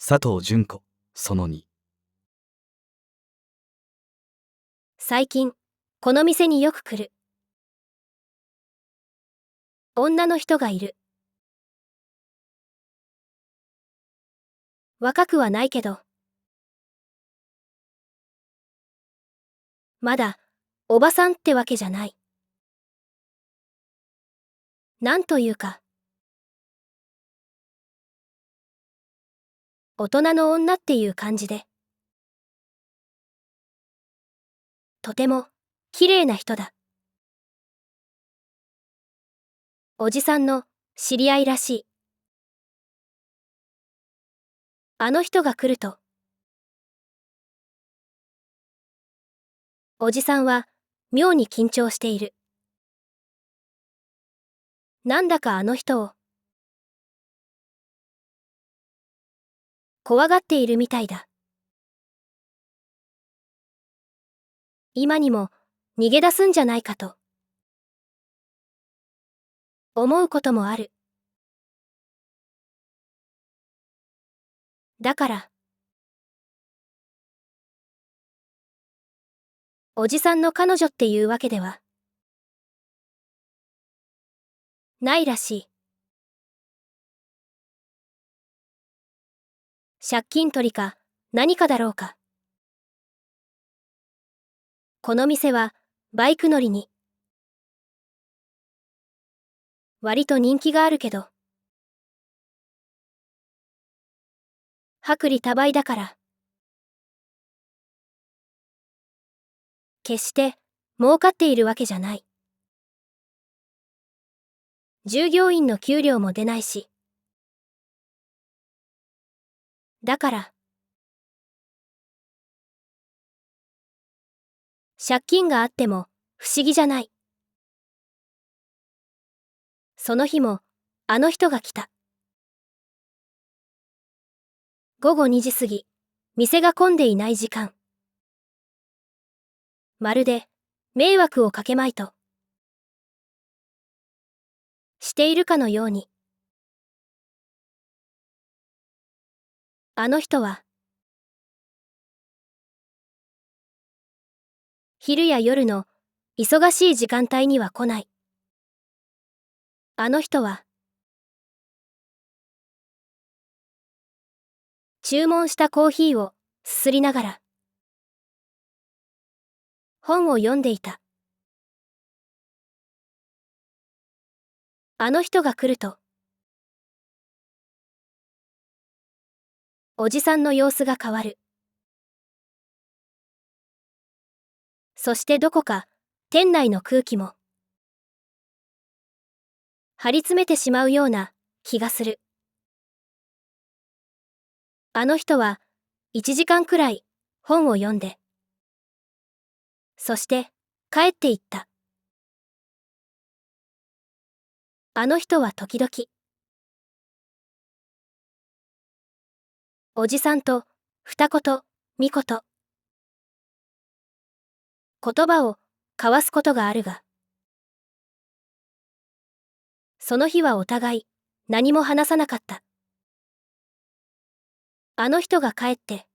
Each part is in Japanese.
佐藤純子、その2。最近、この店によく来る。女の人がいる。若くはないけど。まだ、おばさんってわけじゃない。なんというか。大人の女っていう感じで。とても、綺麗な人だ。おじさんの、知り合いらしい。あの人が来ると。おじさんは、妙に緊張している。なんだかあの人を、怖がっているみたいだ。今にも、逃げ出すんじゃないかと。思うこともある。だから、おじさんの彼女っていうわけでは、ないらしい。借金取りか、何かだろうか。この店は、バイク乗りに。割と人気があるけど。薄利多売だから。決して、儲かっているわけじゃない。従業員の給料も出ないし。だから。借金があっても、不思議じゃない。その日も、あの人が来た。午後2時過ぎ、店が混んでいない時間。まるで、迷惑をかけまいと。しているかのように。あの人は、昼や夜の、忙しい時間帯には来ない。あの人は、注文したコーヒーを、すすりながら、本を読んでいた。あの人が来ると、おじさんの様子が変わる。そしてどこか、店内の空気も、張り詰めてしまうような、気がする。あの人は、1時間くらい、本を読んで、そして、帰っていった。あの人は時々、おじさんと、二言、三言、言葉を、交わすことがあるが、その日はお互い、何も話さなかった。あの人が帰って、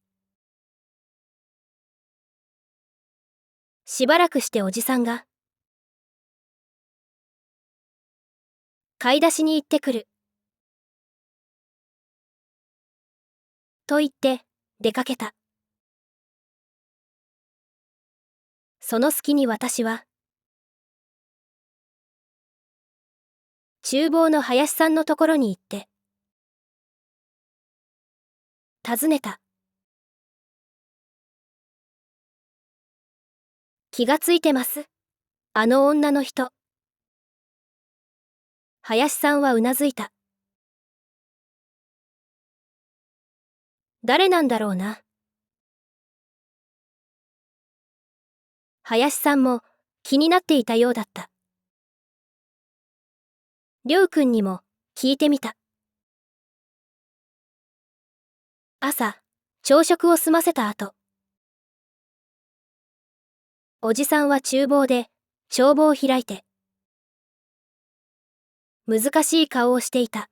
しばらくしておじさんが、買い出しに行ってくる。と言って、出かけた。その隙に私は、厨房の林さんのところに行って、尋ねた。気がついてます？あの女の人。林さんはうなずいた。誰なんだろうな。林さんも気になっていたようだった。りょうくんにも聞いてみた。朝、朝食を済ませた後、おじさんは厨房で帳簿を開いて、難しい顔をしていた。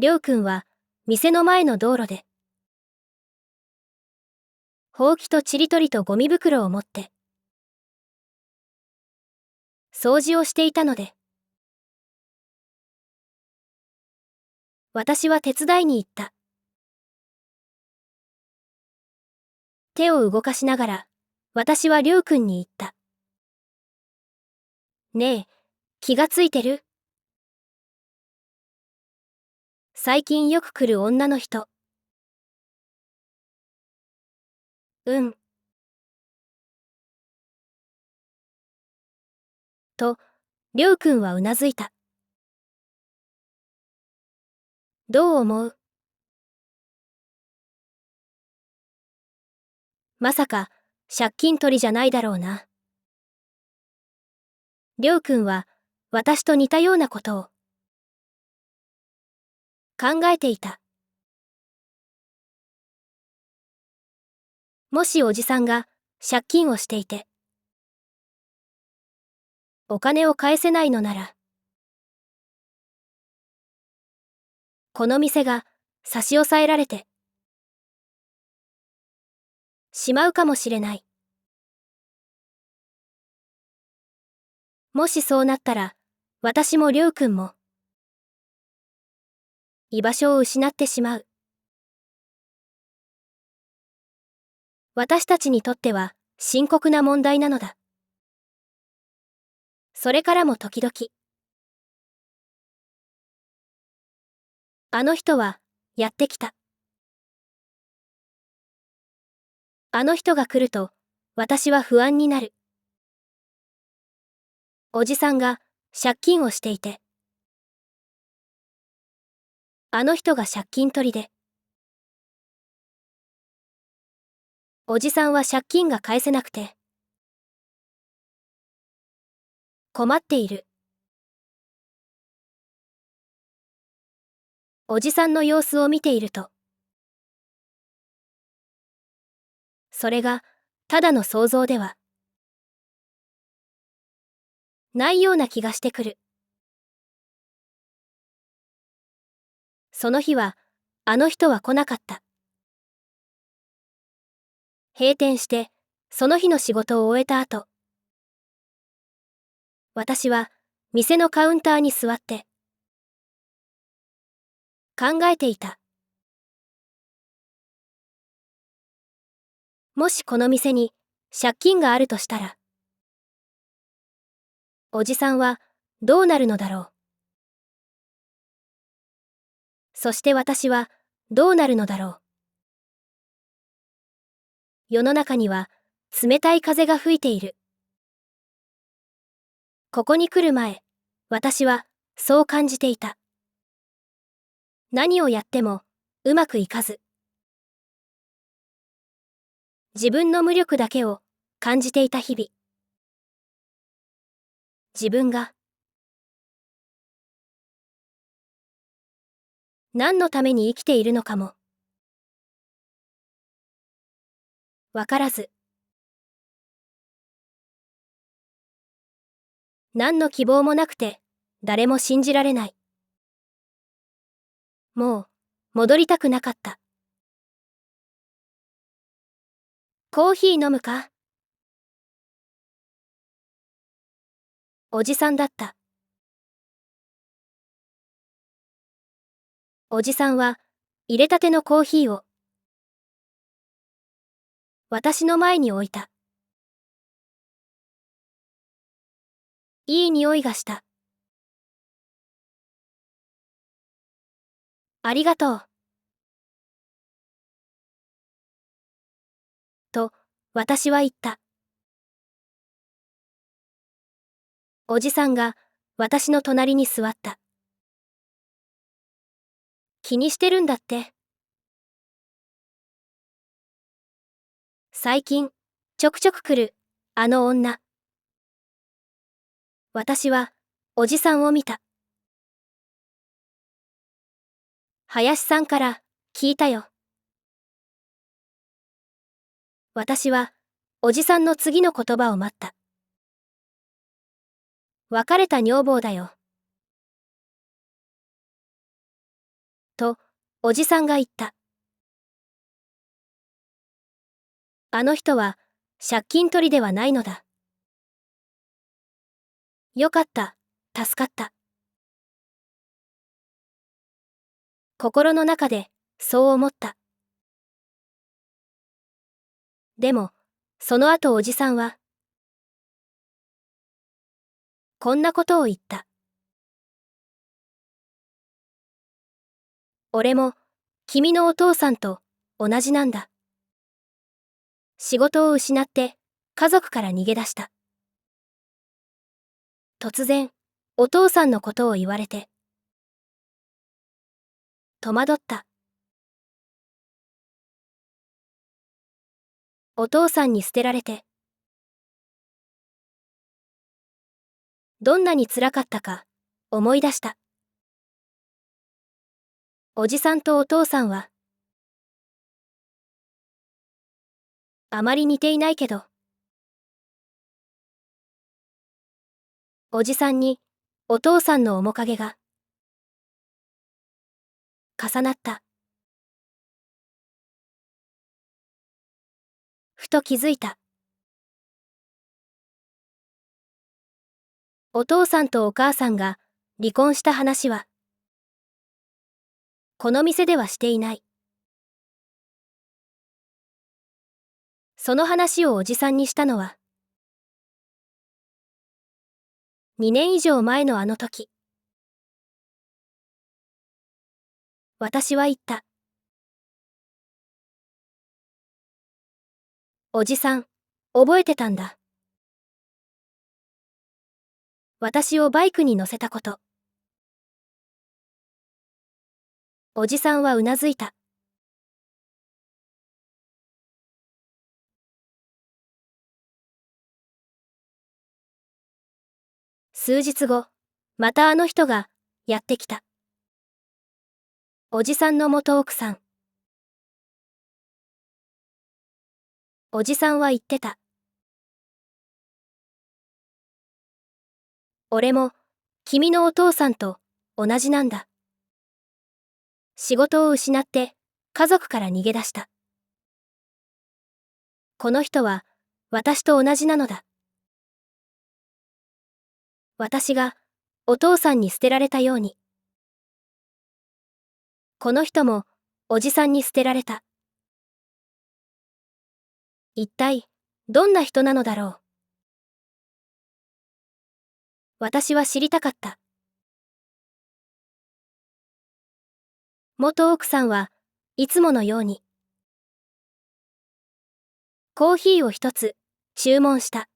りょうくんは店の前の道路で、ほうきとちりとりとゴミ袋を持って、掃除をしていたので、私は手伝いに行った。手を動かしながら、私はりょうくんに言った。ねえ、気がついてる？最近よく来る女の人。うん。と、りょうくんはうなずいた。どう思う？まさか、借金取りじゃないだろうな。りょうくんは、私と似たようなことを考えていた。もしおじさんが借金をしていて、お金を返せないのなら、この店が差し押さえられてしまうかもしれない。もしそうなったら、私もりょうくんも居場所を失ってしまう。私たちにとっては深刻な問題なのだ。それからも時々、あの人はやってきた。あの人が来ると、私は不安になる。おじさんが借金をしていて、あの人が借金取りで、おじさんは借金が返せなくて、困っている。おじさんの様子を見ていると、それがただの想像ではないような気がしてくる。その日は、あの人は来なかった。閉店して、その日の仕事を終えた後、私は店のカウンターに座って考えていた。もしこの店に借金があるとしたら、おじさんはどうなるのだろう。そして私はどうなるのだろう。世の中には冷たい風が吹いている。ここに来る前、私はそう感じていた。何をやってもうまくいかず、自分の無力だけを感じていた日々。自分が何のために生きているのかもわからず、何の希望もなくて誰も信じられない。もう戻りたくなかった。コーヒー飲むか？おじさんだった。おじさんは入れたてのコーヒーを私の前に置いた。いい匂いがした。ありがとう。と、私は言った。おじさんが私の隣に座った。気にしてるんだって。最近、ちょくちょく来る、あの女。私は、おじさんを見た。林さんから聞いたよ。私は、おじさんの次の言葉を待った。別れた女房だよ。と、おじさんが言った。あの人は、借金取りではないのだ。よかった、助かった。心の中で、そう思った。でも、その後おじさんは、こんなことを言った。俺も、君のお父さんと、同じなんだ。仕事を失って、家族から逃げ出した。突然、お父さんのことを言われて、戸惑った。お父さんに捨てられて、どんなに辛かったか、思い出した。おじさんとお父さんは、あまり似ていないけど、おじさんに、お父さんの面影が、重なった。ふと気づいた。お父さんとお母さんが、離婚した話は、この店ではしていない。その話をおじさんにしたのは、2年以上前のあの時。私は言った。おじさん、覚えてたんだ。私をバイクに乗せたこと。おじさんはうなずいた。数日後、またあの人が、やってきた。おじさんの元奥さん。おじさんは言ってた。俺も、君のお父さんと、同じなんだ。仕事を失って、家族から逃げ出した。この人は、私と同じなのだ。私が、お父さんに捨てられたように。この人も、おじさんに捨てられた。一体、どんな人なのだろう。私は知りたかった。元奥さんはいつものように、コーヒーを一つ、注文した。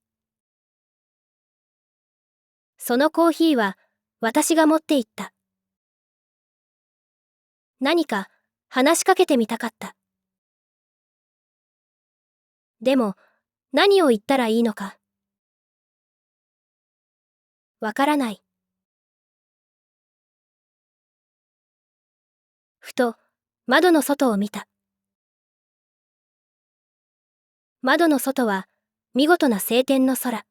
そのコーヒーは、私が持って行った。何か、話しかけてみたかった。でも、何を言ったらいいのか。わからない。ふと、窓の外を見た。窓の外は、見事な晴天の空。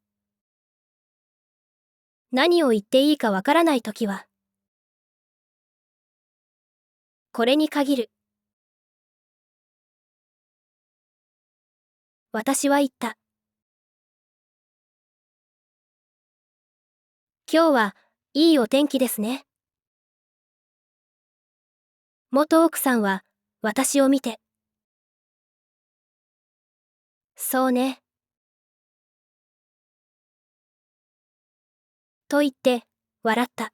何を言っていいかわからないときは、これに限る。私は言った。今日は、いいお天気ですね。元奥さんは、私を見て。そうね。と言って、笑った。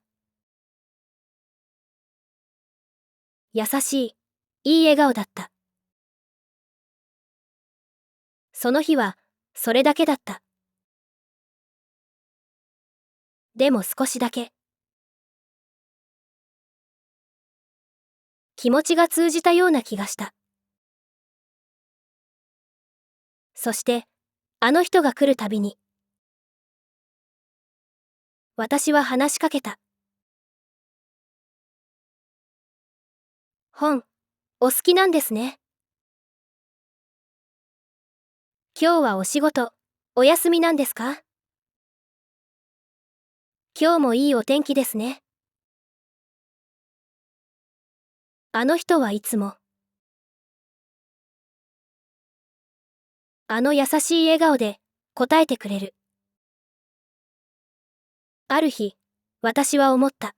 優しい、いい笑顔だった。その日は、それだけだった。でも少しだけ、気持ちが通じたような気がした。そして、あの人が来るたびに、私は話しかけた。本、お好きなんですね。今日はお仕事、お休みなんですか？今日もいいお天気ですね。あの人はいつも、あの優しい笑顔で答えてくれる。ある日、私は思った。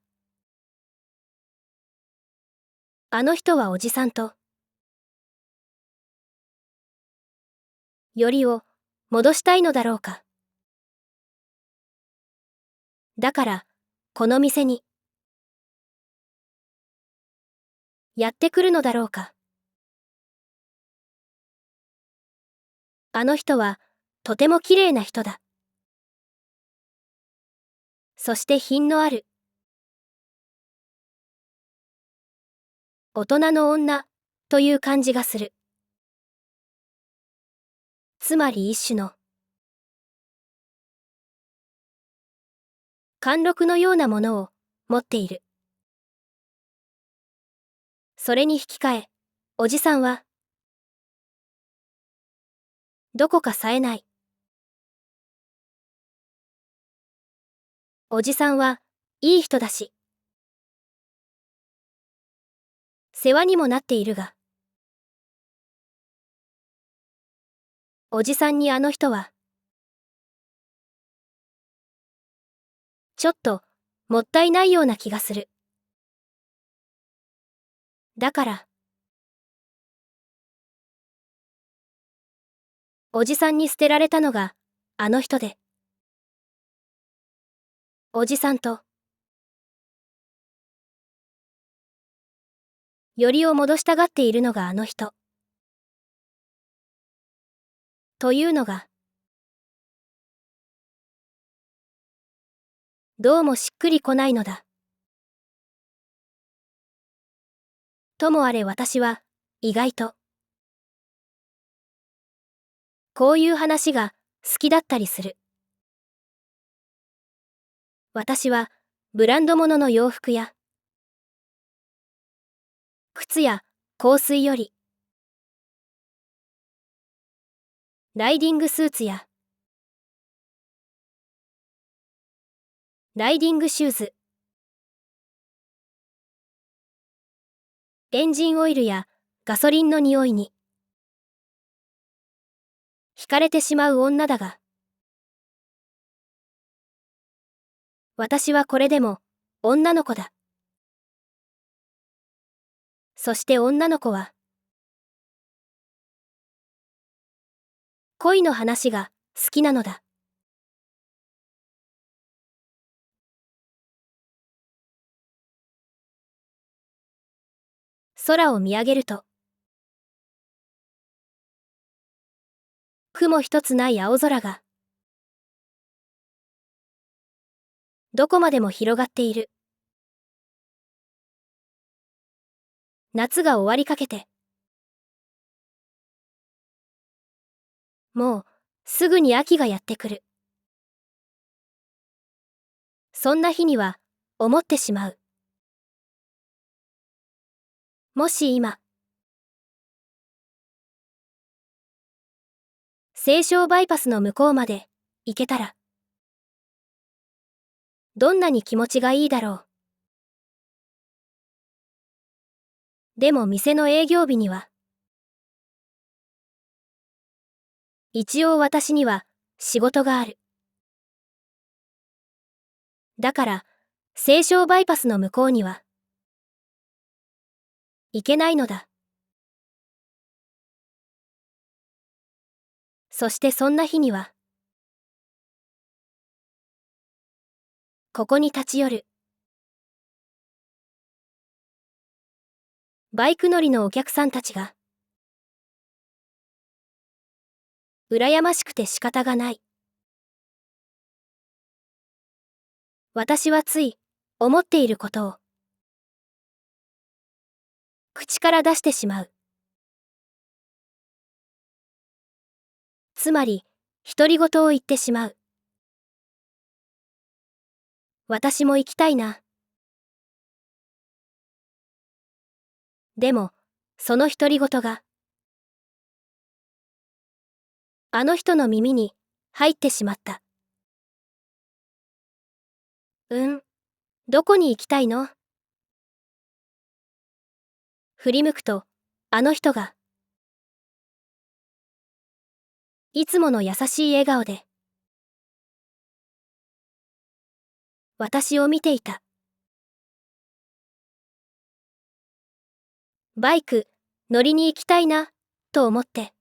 あの人はおじさんと、よりを戻したいのだろうか。だから、この店に、やってくるのだろうか。あの人は、とても綺麗な人だ。そして品のある、大人の女、という感じがする。つまり一種の、貫禄のようなものを持っている。それに引き換え、おじさんは、どこか冴えない。おじさんは、いい人だし、世話にもなっているが、おじさんにあの人は、ちょっと、もったいないような気がする。だから、おじさんに捨てられたのが、あの人で、おじさんと、よりを戻したがっているのがあの人。というのが、どうもしっくりこないのだ。ともあれ私は、意外と、こういう話が好きだったりする。私は、ブランド物の洋服や、靴や香水より、ライディングスーツや、ライディングシューズ、エンジンオイルやガソリンの匂いに、惹かれてしまう女だが、私はこれでも、女の子だ。そして女の子は、恋の話が好きなのだ。空を見上げると、雲一つない青空が、どこまでも広がっている。夏が終わりかけて、もう、すぐに秋がやってくる。そんな日には、思ってしまう。もし今、西湘バイパスの向こうまで行けたら、どんなに気持ちがいいだろう。でも店の営業日には、一応私には仕事がある。だから、西湘バイパスの向こうには、行けないのだ。そしてそんな日には、ここに立ち寄る。バイク乗りのお客さんたちが、羨ましくて仕方がない。私はつい、思っていることを、口から出してしまう。つまり、独り言を言ってしまう。私も行きたいな。でも、その独り言が、あの人の耳に入ってしまった。どこに行きたいの？振り向くと、あの人が、いつもの優しい笑顔で、私を見ていた。バイク、乗りに行きたいな、と思って。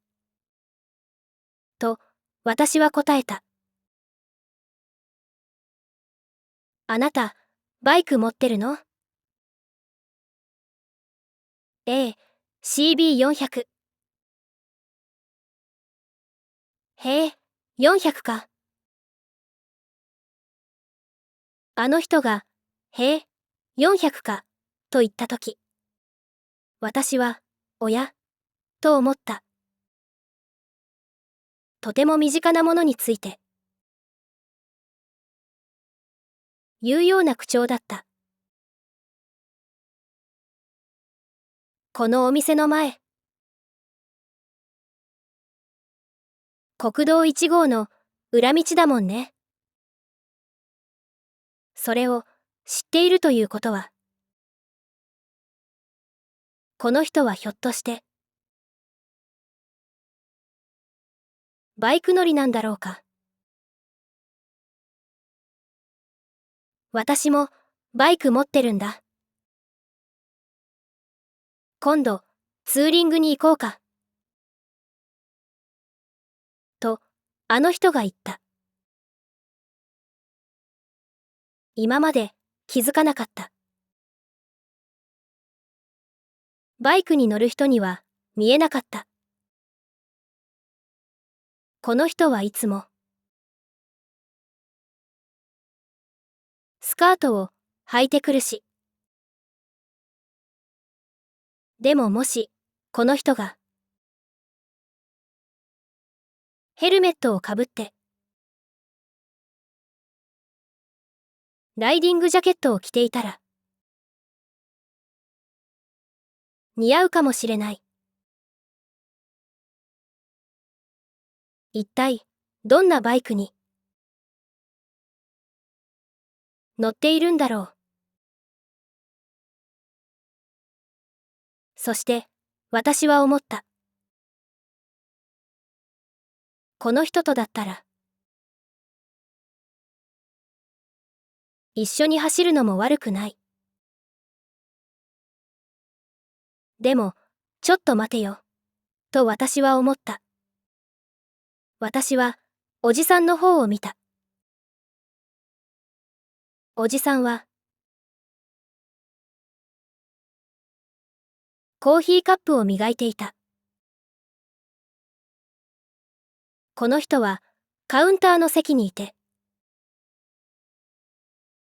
と、私は答えた。あなた、バイク持ってるの？ええ、CB400。へえ、400か。あの人が、へえ、400か、と言ったとき、私は、おや、と思った。とても身近なものについて、言うような口調だった。このお店の前、国道1号の裏道だもんね。それを知っているということは、この人はひょっとして、バイク乗りなんだろうか。私もバイク持ってるんだ。今度、ツーリングに行こうか。と、あの人が言った。今まで気づかなかった。バイクに乗る人には見えなかった。この人はいつも、スカートを履いてくるし。でももし、この人が、ヘルメットをかぶって、ライディングジャケットを着ていたら、似合うかもしれない。一体、どんなバイクに乗っているんだろう。そして、私は思った。この人とだったら、一緒に走るのも悪くない。でも、ちょっと待てよ、と私は思った。私は、おじさんの方を見た。おじさんは、コーヒーカップを磨いていた。この人は、カウンターの席にいて、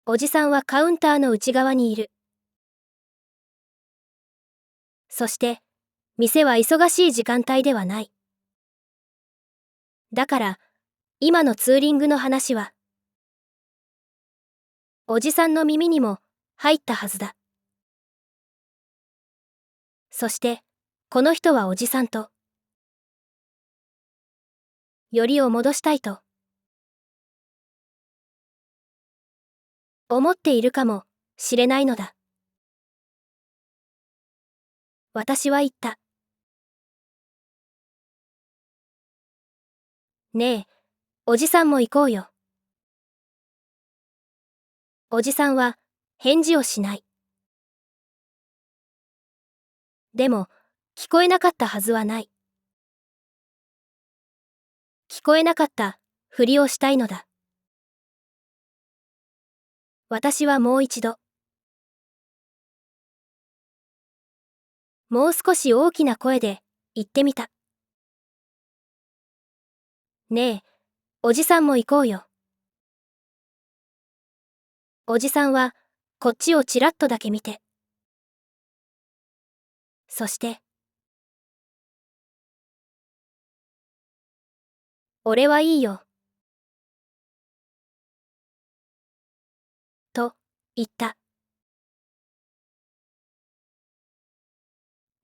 おじさんはカウンターの内側にいる。そして、店は忙しい時間帯ではない。だから、今のツーリングの話は、おじさんの耳にも入ったはずだ。そして、この人はおじさんと、よりを戻したいと、思っているかもしれないのだ。私は言った。ねえ、おじさんも行こうよ。おじさんは返事をしない。でも、聞こえなかったはずはない。聞こえなかったふりをしたいのだ。私はもう一度、もう少し大きな声で言ってみた。ねえ、おじさんも行こうよ。おじさんはこっちをちらっとだけ見て、そして、俺はいいよ、と言った。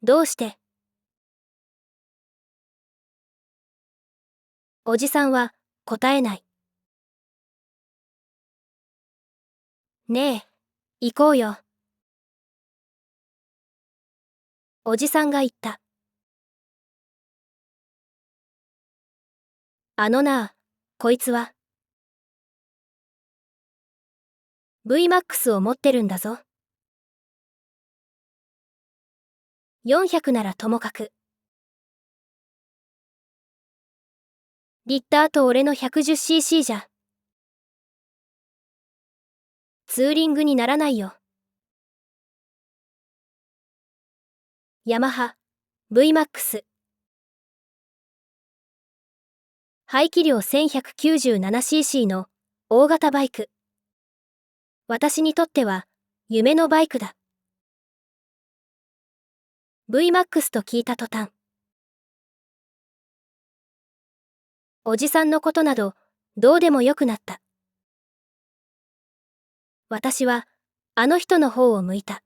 どうして？おじさんは答えない。ねえ、行こうよ。おじさんが言った。なあ、こいつは。VMAX を持ってるんだぞ。400ならともかく。リッターと俺の 110cc じゃ。ツーリングにならないよ。ヤマハ VMAX。排気量 1197cc の大型バイク。私にとっては夢のバイクだ。VMAX と聞いた途端。おじさんのことなどどうでもよくなった。私はあの人の方を向いた。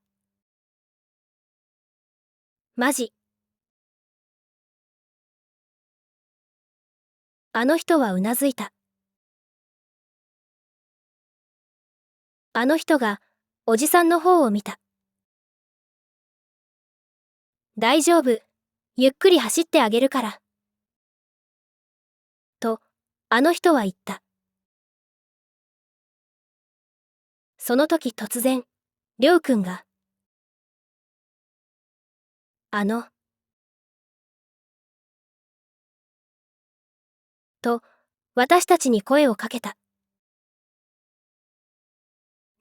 マジ。あの人はうなずいた。あの人がおじさんの方を見た。大丈夫。ゆっくり走ってあげるから。と、あの人は言った。その時突然、りょうくんが。と、私たちに声をかけた。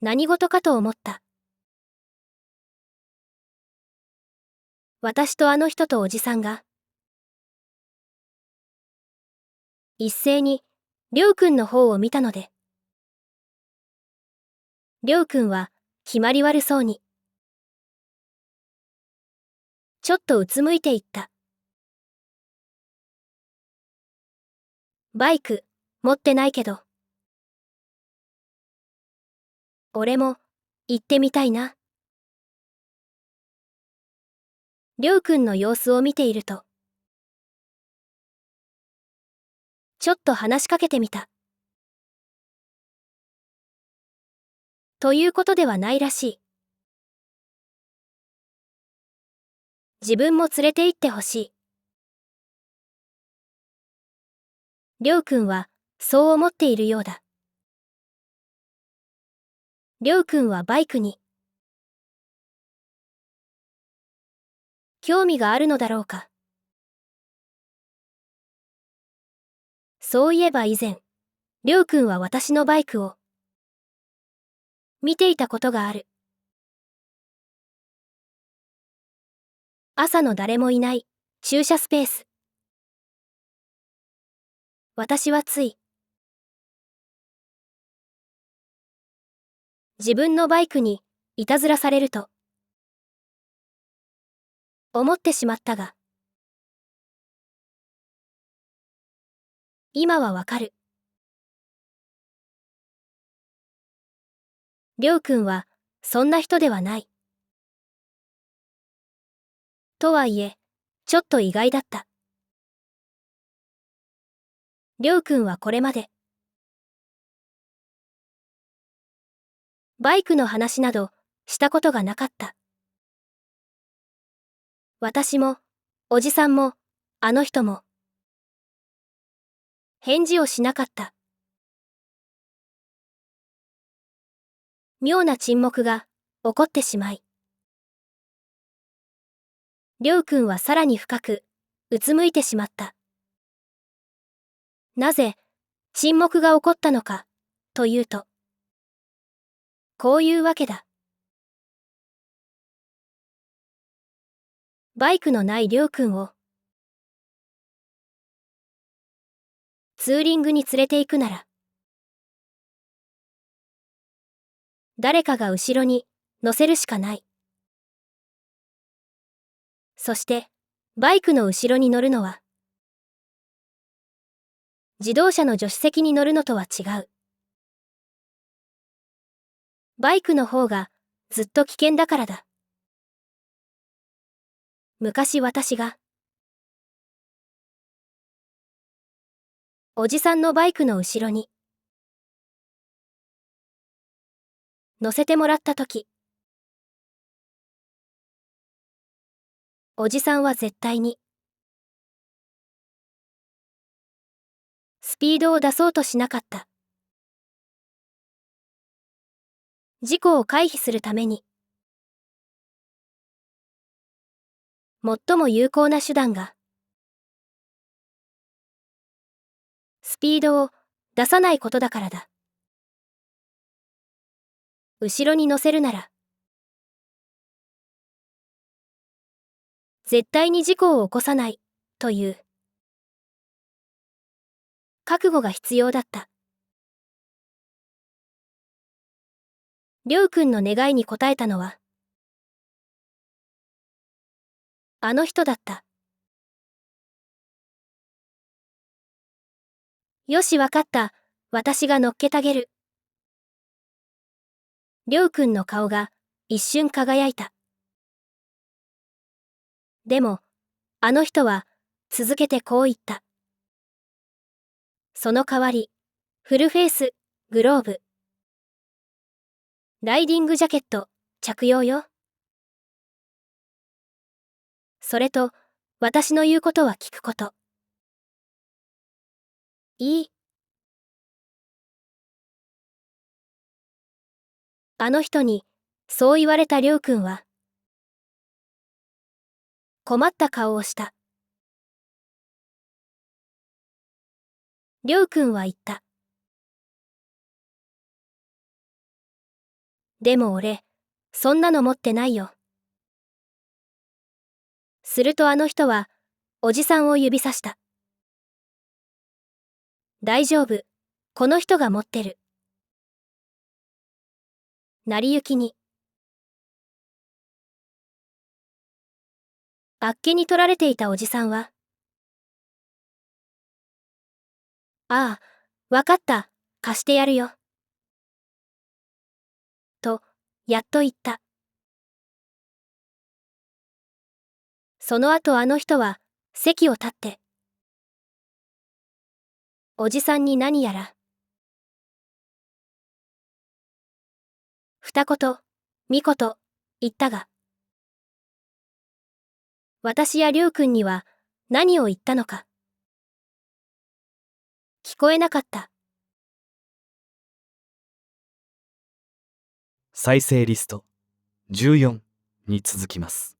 何事かと思った。私とあの人とおじさんが。一斉に、りょうくんの方を見たので。りょうくんは、決まり悪そうに。ちょっとうつむいていった。バイク、持ってないけど。俺も、行ってみたいな。りょうくんの様子を見ていると。ちょっと話しかけてみた。ということではないらしい。自分も連れて行ってほしい。りょうくんは、そう思っているようだ。りょうくんはバイクに、興味があるのだろうか。そういえば以前、りょうくんは私のバイクを、見ていたことがある。朝の誰もいない、駐車スペース。私はつい、自分のバイクに、いたずらされると、思ってしまったが、今はわかる。りょうくんは、そんな人ではない。とはいえ、ちょっと意外だった。りょうくんはこれまで、バイクの話など、したことがなかった。私も、おじさんも、あの人も、返事をしなかった。妙な沈黙が、起こってしまい。りょうくんはさらに深く、うつむいてしまった。なぜ、沈黙が起こったのか、というと。こういうわけだ。バイクのないりょうくんを、ツーリングに連れて行くなら、誰かが後ろに、乗せるしかない。そして、バイクの後ろに乗るのは、自動車の助手席に乗るのとは違う。バイクの方が、ずっと危険だからだ。昔私が、おじさんのバイクの後ろに、乗せてもらったとき、おじさんは絶対にスピードを出そうとしなかった。事故を回避するために最も有効な手段がスピードを出さないことだからだ。後ろに乗せるなら絶対に事故を起こさないという覚悟が必要だった。りょうくんの願いに応えたのはあの人だった。よしわかった、私が乗っけたげる。りょうくんの顔が一瞬輝いた。でも、あの人は続けてこう言った。その代わり、フルフェイス、グローブ、ライディングジャケット、着用よ。それと、私の言うことは聞くこと。いい。あの人に、そう言われたりょうくんは、困った顔をした。りょうくんは言った。でも俺、そんなの持ってないよ。するとあの人は、おじさんを指さした。大丈夫、この人が持ってる。成り行きに。あっけに取られていたおじさんは、ああ、わかった、貸してやるよ。と、やっと言った。その後あの人は、席を立って、おじさんに何やら、二言、三言、言ったが、私やりょうくんには、何を言ったのか、聞こえなかった。再生リスト14に続きます。